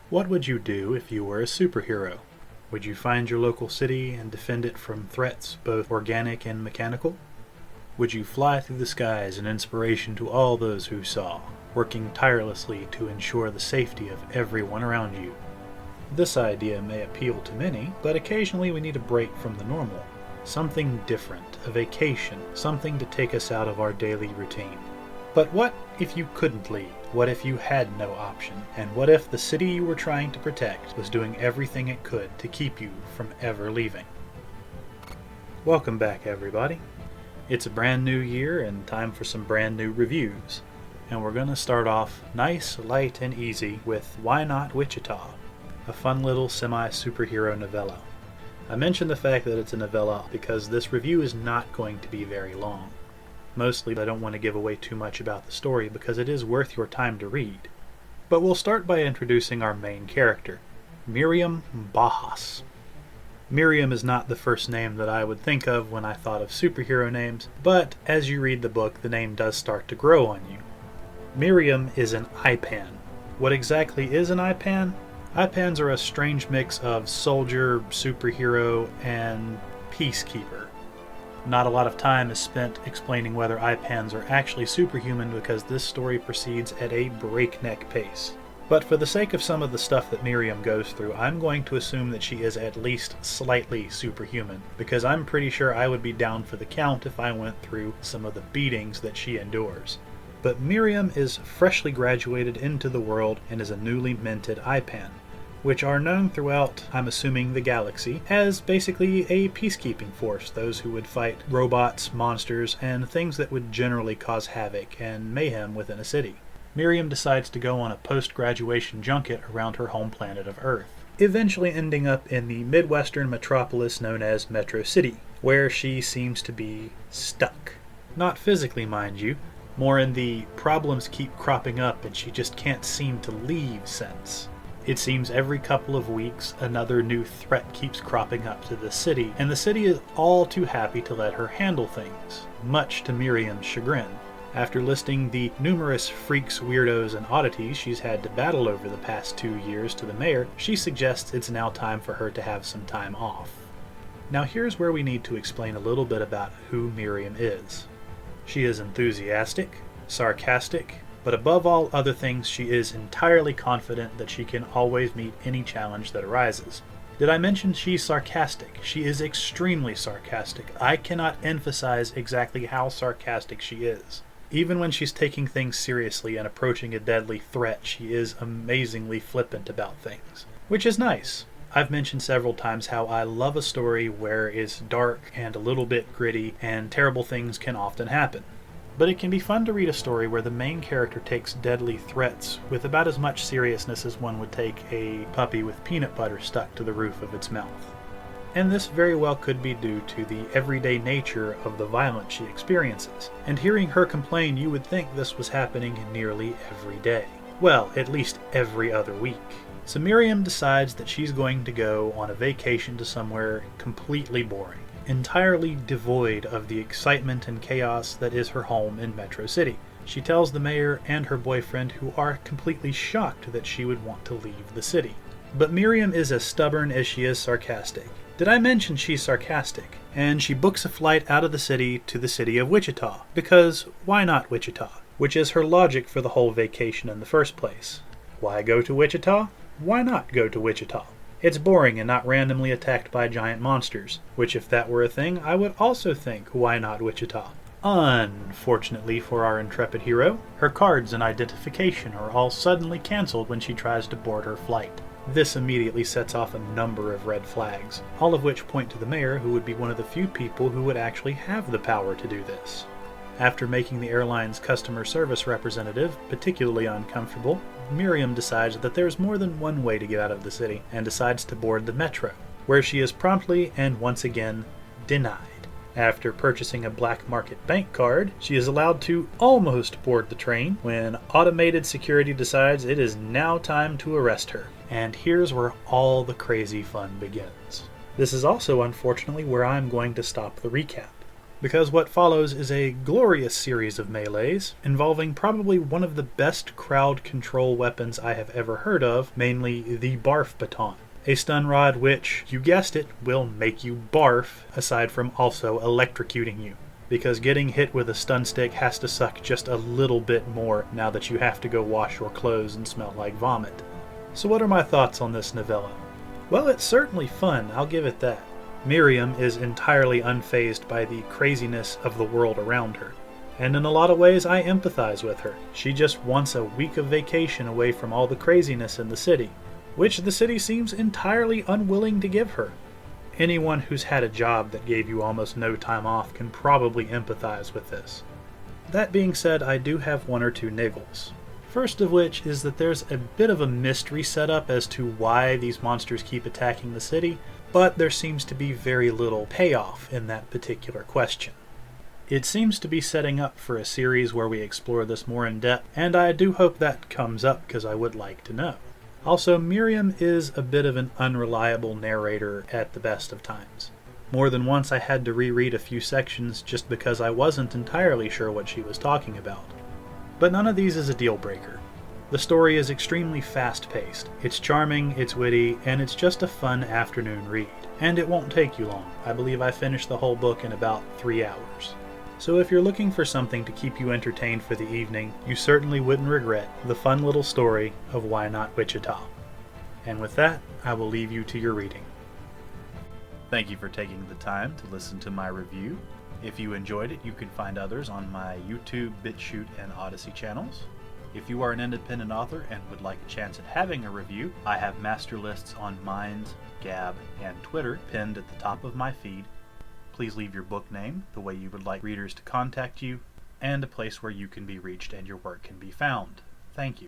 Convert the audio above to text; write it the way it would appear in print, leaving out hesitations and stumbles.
What would you do if you were a superhero? Would you find your local city and defend it from threats, both organic and mechanical? Would you fly through the skies an inspiration to all those who saw, working tirelessly to ensure the safety of everyone around you? This idea may appeal to many, but occasionally we need a break from the normal. Something different, a vacation, something to take us out of our daily routine. But what if you couldn't leave? What if you had no option? And what if the city you were trying to protect was doing everything it could to keep you from ever leaving? Welcome back, everybody. It's a brand new year and time for some brand new reviews. And we're going to start off nice, light, and easy with Why Not Wichita, a fun little semi-superhero novella. I mention the fact that it's a novella because this review is not going to be very long. Mostly, I don't want to give away too much about the story because it is worth your time to read. But we'll start by introducing our main character, Miriam Bahas. Miriam is not the first name that I would think of when I thought of superhero names, but as you read the book, the name does start to grow on you. Miriam is an IPAN. What exactly is an IPAN? IPANs are a strange mix of soldier, superhero, and peacekeeper. Not a lot of time is spent explaining whether IPANs are actually superhuman because this story proceeds at a breakneck pace. But for the sake of some of the stuff that Miriam goes through, I'm going to assume that she is at least slightly superhuman, because I'm pretty sure I would be down for the count if I went through some of the beatings that she endures. But Miriam is freshly graduated into the world and is a newly minted IPAN, which are known throughout, I'm assuming, the galaxy, as basically a peacekeeping force, those who would fight robots, monsters, and things that would generally cause havoc and mayhem within a city. Miriam decides to go on a post-graduation junket around her home planet of Earth, eventually ending up in the Midwestern metropolis known as Metro City, where she seems to be stuck. Not physically, mind you, more in the problems keep cropping up and she just can't seem to leave sense. It seems every couple of weeks another new threat keeps cropping up to the city, and the city is all too happy to let her handle things, much to Miriam's chagrin. After listing the numerous freaks, weirdos, and oddities she's had to battle over the past 2 years to the mayor, she suggests it's now time for her to have some time off. Now here's where we need to explain a little bit about who Miriam is. She is enthusiastic, sarcastic, but above all other things, she is entirely confident that she can always meet any challenge that arises. Did I mention she's sarcastic? She is extremely sarcastic. I cannot emphasize exactly how sarcastic she is. Even when she's taking things seriously and approaching a deadly threat, she is amazingly flippant about things, which is nice. I've mentioned several times how I love a story where it's dark and a little bit gritty and terrible things can often happen. But it can be fun to read a story where the main character takes deadly threats with about as much seriousness as one would take a puppy with peanut butter stuck to the roof of its mouth. And this very well could be due to the everyday nature of the violence she experiences. And hearing her complain, you would think this was happening nearly every day. Well, at least every other week. So Miriam decides that she's going to go on a vacation to somewhere completely boring, entirely devoid of the excitement and chaos that is her home in Metro City. She tells the mayor and her boyfriend, who are completely shocked that she would want to leave the city. But Miriam is as stubborn as she is sarcastic. Did I mention she's sarcastic? And she books a flight out of the city to the city of Wichita, because why not Wichita? Which is her logic for the whole vacation in the first place. Why go to Wichita? Why not go to Wichita? It's boring and not randomly attacked by giant monsters, which if that were a thing, I would also think, why not Wichita? Unfortunately for our intrepid hero, her cards and identification are all suddenly cancelled when she tries to board her flight. This immediately sets off a number of red flags, all of which point to the mayor, who would be one of the few people who would actually have the power to do this. After making the airline's customer service representative particularly uncomfortable, Miriam decides that there's more than one way to get out of the city, and decides to board the metro, where she is promptly and once again denied. After purchasing a black market bank card, she is allowed to almost board the train when automated security decides it is now time to arrest her. And here's where all the crazy fun begins. This is also unfortunately where I'm going to stop the recap. because what follows is a glorious series of melees involving probably one of the best crowd control weapons I have ever heard of, mainly the barf baton. A stun rod which, you guessed it, will make you barf, aside from also electrocuting you, because getting hit with a stun stick has to suck just a little bit more now that you have to go wash your clothes and smell like vomit. So what are my thoughts on this novella? Well, it's certainly fun, I'll give it that. Miriam is entirely unfazed by the craziness of the world around her, and in a lot of ways I empathize with her. She just wants a week of vacation away from all the craziness in the city, which the city seems entirely unwilling to give her. Anyone who's had a job that gave you almost no time off can probably empathize with this. That being said, I do have one or two niggles. First of which is that there's a bit of a mystery set up as to why these monsters keep attacking the city, but there seems to be very little payoff in that particular question. It seems to be setting up for a series where we explore this more in depth, and I do hope that comes up because I would like to know. Also, Miriam is a bit of an unreliable narrator at the best of times. More than once I had to reread a few sections just because I wasn't entirely sure what she was talking about. But none of these is a deal breaker. The story is extremely fast-paced. It's charming, it's witty, and it's just a fun afternoon read. And it won't take you long. I believe I finished the whole book in about 3 hours. So if you're looking for something to keep you entertained for the evening, you certainly wouldn't regret the fun little story of Why Not Wichita. And with that, I will leave you to your reading. Thank you for taking the time to listen to my review. If you enjoyed it, you can find others on my YouTube, BitChute, and Odyssey channels. If you are an independent author and would like a chance at having a review, I have master lists on Minds, Gab, and Twitter pinned at the top of my feed. Please leave your book name, the way you would like readers to contact you, and a place where you can be reached and your work can be found. Thank you.